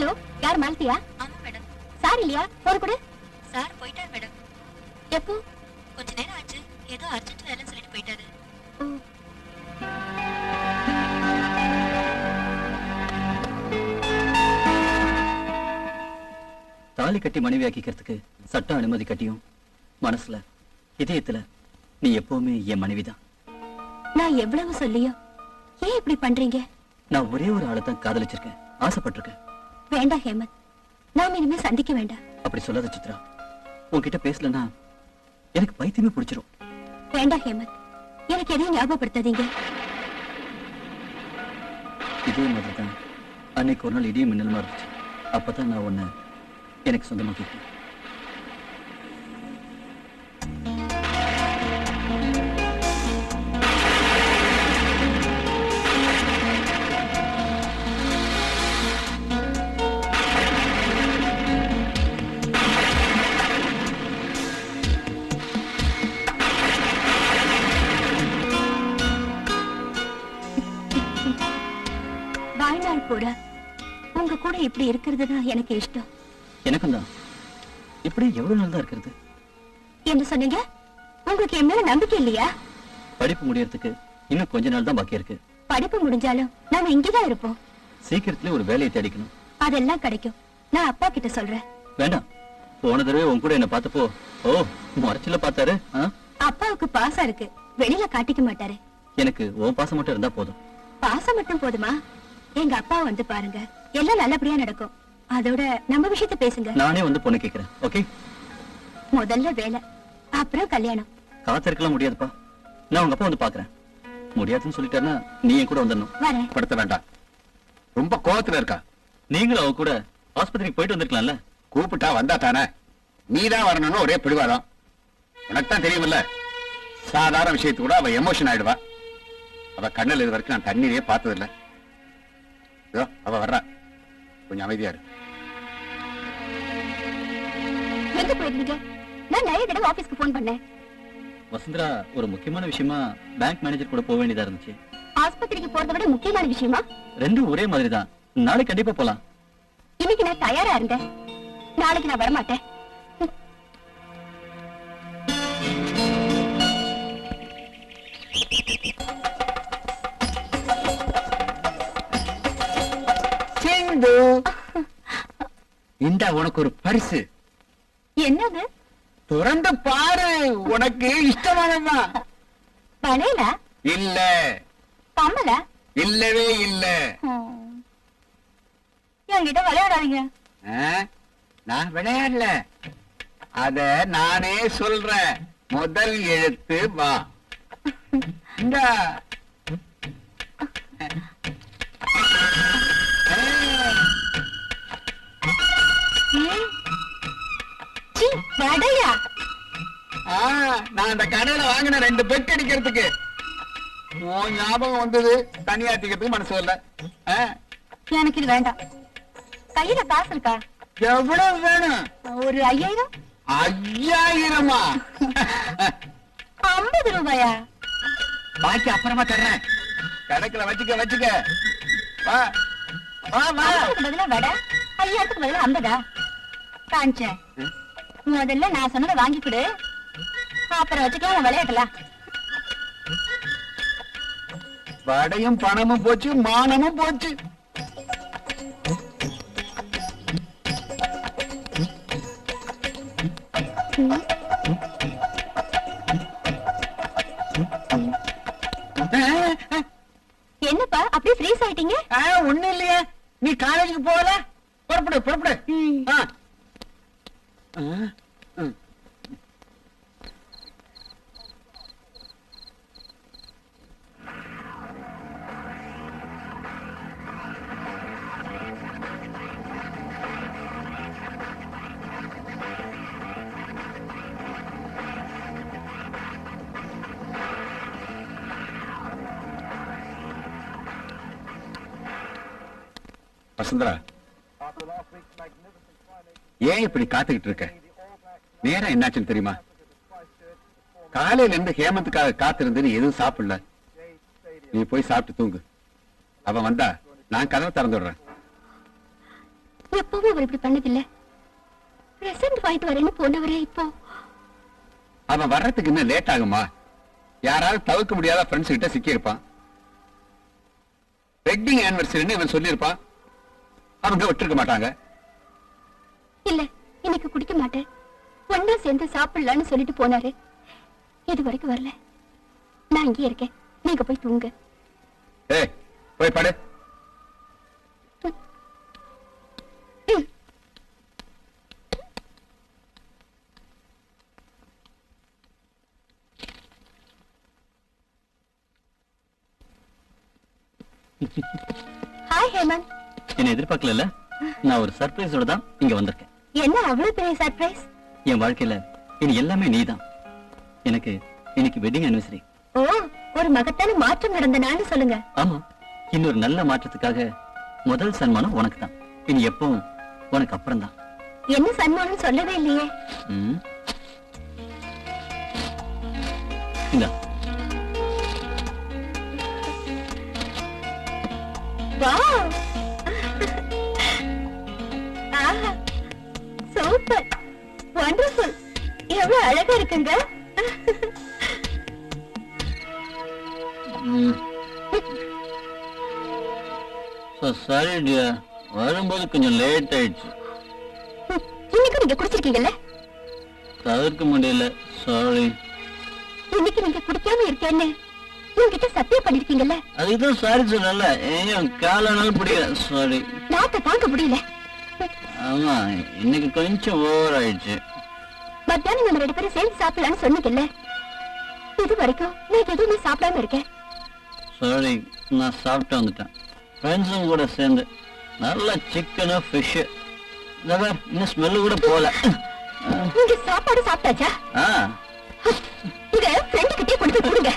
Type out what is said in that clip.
Hello, யார் மாலத்தியா? ஆமா madam. Sir இல்லையா? போன் கொடு. சார் போயிட்டார் மேடம். எப்போ? கொஞ்ச நேரம் ஆச்சு. ஏதோ அர்ஜென்ட் வேலைன்னு சொல்லிட்டு போயிட்டாரு. தாலி கட்டி மனைவியாக்கிக்கிறதுக்கு சட்ட அனுமதி கட்டியும் மனசுல இதயத்துல நீ எப்பவுமே என் மனைவிதான். நான் எவ்வளவு சொல்லியோ ஏன் இப்படி பண்றீங்க? நான் ஒரே ஒரு ஆளை தான் காதலிச்சிருக்கேன், ஆசைப்பட்டிருக்கேன். வேண்டாம் ஹேமந்த், நாம இனிமே சந்திக்க வேண்டாம். அப்படி சொல்லாத சித்ரா. உன்கிட்ட பேசலன்னா எனக்கு பைத்தியமே பிடிச்சிரும். வேண்டாம் ஹேமந்த், எனக்கு எதையும் ஞாபகப்படுத்தாதீங்க. இதே மாதிரிதான் அன்னைக்கு ஒரு நாள் இடியும் மின்னலுமா இருந்துச்சு. அப்பதான் நான் உன்னை எனக்கு சொந்தமாக்கிட்டேன். வாழ்நாள் கூட உங்க கூட இப்படி இருக்கிறது தான் எனக்கு இஷ்டம். எனக்கும் தான். இப்படி எவ்வளவு நாள் தான் இருக்கிறது? என்ன சொன்னீங்க? உங்களுக்கு என் மேல நம்பிக்கை இல்லையா? படிப்பு முடியறதுக்கு இன்னும் கொஞ்ச நாள் தான் பாக்கி இருக்கு. படிப்பு முடிஞ்சாலும் நாம இங்கதான் இருப்போம். சீக்கிரத்துல ஒரு வேலையை தேடிக்கணும். அதெல்லாம் கிடைக்கும். நான் அப்பா கிட்ட சொல்றேன். வேண்டாம். போன தடவை உன் கூட என்ன பார்த்தப்போ மறைச்சில பார்த்தாரு. அப்பாவுக்கு பாசம் இருக்கு, வெளியில காட்டிக்க மாட்டாரு. எனக்கு உன் பாசம் மட்டும் இருந்தா போதும். பாசம் மட்டும் போதுமா? எங்க அப்பா வந்து பாருங்க, எல்லாம் நல்லபடியா நடக்கும். அதோட நம்ம விஷயத்தை பேசுங்க. நானே வந்து பொண்ணு கேக்குறேன். ஓகே? முதல்ல வேலை, அப்புறம் கல்யாணம். காத்திருக்கலாம் முடியாதுப்பா. நான் உங்க அப்பா வந்து பாக்குறேன். முடியாதுன்னு சொல்லிட்டேன்னா நீ என் கூட வந்துடணும். வரேன். படுத்த வேண்டாம், ரொம்ப கோவத்துல இருக்கா. நீங்களும் அவ கூட ஆஸ்பத்திரிக்கு போயிட்டு வந்திருக்கலாம்ல. கூப்பிட்டா வந்தா தானே, நீதான் வரணும்னு ஒரே பிடிவாதம். உனக்கு தான் தெரியுமில்ல, சாதாரண விஷயத்து கூட அவ எமோஷன் ஆயிடுவா. அவ கண்ணில் இது வரைக்கும் நான் தண்ணீரே பார்த்ததில்லை. அவ வர்றா, கொஞ்சம் அமைதியா இரு. எங்க போயிருந்தீங்க? நான் நிறைய தடவை ஆபீஸ்க்கு போன் பண்ணேன். வசுந்தரா, ஒரு முக்கியமான விஷயமா பேங்க் மேனேஜர் கூட போக வேண்டியதா இருந்துச்சு. ஆஸ்பத்திரிக்கு போறதை விட முக்கியமான விஷயமா? ரெண்டும் ஒரே மாதிரி தான். நாளைக்கு கண்டிப்பா போலாம். இன்னைக்கு நான் தயாரா இருந்தேன், நாளைக்கு நான் வரமாட்டேன். இந்த உனக்கு ஒரு பரிசு. என்னது? துறந்து பாரு, உனக்கு இஷ்டமானதுதான். பனையில இல்ல, கம்மல இல்லவே இல்ல. என்கிட்ட விளையாடாதீங்க. நான் விளையாடல, அத நானே சொல்றேன். முதல் எழுத்து வா. இந்தா. வடையா? நான் அந்த கடையில வாங்கின 2 பெட் அடிக்கிறதுக்கு உன் ஞாபகம் வந்தது. தனியாத்திக்கிறதுக்கு மனசு இல்ல. எனக்கு இது வேண்டாம். கையில காசு இருக்கா? எவ்வளவு வேணும்? ஒரு 5000. 5000மா? 50 ரூபாயா? பாக்கி அப்புறமா தர்றேன். கணக்குல வச்சுக்க வச்சுக்க. வா வா வா. பதிலா வடை, 5000க்கு பதிலா 50. காஞ்சேன். முதல்ல நான் சொன்னதை வாங்கி கொடு, அப்புறம் வச்சுக்கலாம் விளையாடலாம். வடையும் பணமும் போச்சு, மானமும் போச்சு. என்னப்பா அப்படியே ஃப்ரீஸ் ஆயிட்டீங்க? ஒண்ணு இல்லையே, நீ காலேஜுக்கு போகல? புறப்படு புறப்படு. வசுந்தரா, ஏன் இப்படி காத்துக்கிட்டு இருக்க? நேரம் என்னாச்சுன்னு தெரியுமா? காலையில இருந்து ஹேமந்துக்காக காத்திருந்து நீ எதுவும் சாப்பிடல. நீ போய் சாப்பிட்டு தூங்கு. அவன் வந்தா நான் கதவை திறந்து விடுறேன். எப்பவும் அவர் இப்படி பண்ணதில்ல. பிரசன்ட் வாங்கிட்டு வரேன்னு போனவரே இப்போ அவன் வர்றதுக்கு இன்னும் லேட் ஆகுமா? யாராவது தவிர்க்க முடியாத ஃப்ரெண்ட்ஸ் கிட்ட சிக்கி இருப்பான். வெட்டிங் ஆனிவர்சரின்னு இவன் சொல்லியிருப்பான். அவங்க விட்டுருக்க மாட்டாங்க. இல்ல, இன்னைக்கு குடிக்க மாட்டேன், ஒன்னா சேர்ந்து சாப்பிடலான்னு சொல்லிட்டு போனாரு. இது வரைக்கும் வரல. நான் இங்கே இருக்கேன், நீங்க போய் தூங்க. ஏய், போய் படு. ஹாய் ஹேமந்த். என்ன எதிர்பார்க்கல. நான் ஒரு சர்ப்ரைஸோட தான் இங்க வந்திருக்கேன். என்ன அவ்வளவு பெரிய சர்ப்ரைஸ்? என் வாழ்க்கையில இனி எல்லாமே நீதான். எனக்கு இன்னைக்கு வெட்டிங் ஆனிவர்சரி. ஓ, ஒரு மகத்தான மாற்றம் நடந்த நாள்னு சொல்லுங்க. ஆமா, இன்னொரு நல்ல மாற்றத்துக்காக முதல் சன்மானம் உனக்கு தான். இனி எப்பவும் உனக்கு அப்புறம் தான். என்ன சன்மானம் சொல்லவே இல்லையே. இந்தா. வாவ், ஆஹா, சூப்பர், வண்டர்ஃபுல். எவ்வளவு அழகா இருக்குங்க. சாரி டியர், வரும்போது கொஞ்சம் லேட் ஆயிடுச்சு. இன்னைக்கு நீங்க குடிச்சிருக்கீங்கல்ல? தவிர்க்க முடியல, சாரி. இன்னைக்கு நீங்க குடிக்காம இருக்கேன்னு உங்ககிட்ட சத்தியம் பண்ணிருக்கீங்கல்ல? அதுக்குதான் சாரி சொல்லல. ஏன் காலானாலும் பிடிக்கல, சாரி. நாட்டை தாங்க முடியல. ஆமா, இன்னைக்கு கொஞ்சம் ஓவர் ஆயிடுச்சு. மத்தியானம் நம்ம 2 பேரும் சேர்ந்து சாப்பிடலாம்னு சொன்னீங்கல்ல? இது வரைக்கும் நான் எதுவுமே சாப்பிடாம இருக்கேன். சாரி, நான் சாப்பிட்டு வந்துட்டேன். ஃப்ரெண்ட்ஸும் கூட சேர்ந்து நல்ல சிக்கனு ஃபிஷ். இன்னும் ஸ்மெல்லு கூட போல. நீங்க சாப்பாடு சாப்பிட்டாச்சா? ஆ, இத ஃப்ரெண்டு கிட்டே கொண்டு போய் கொடுங்க.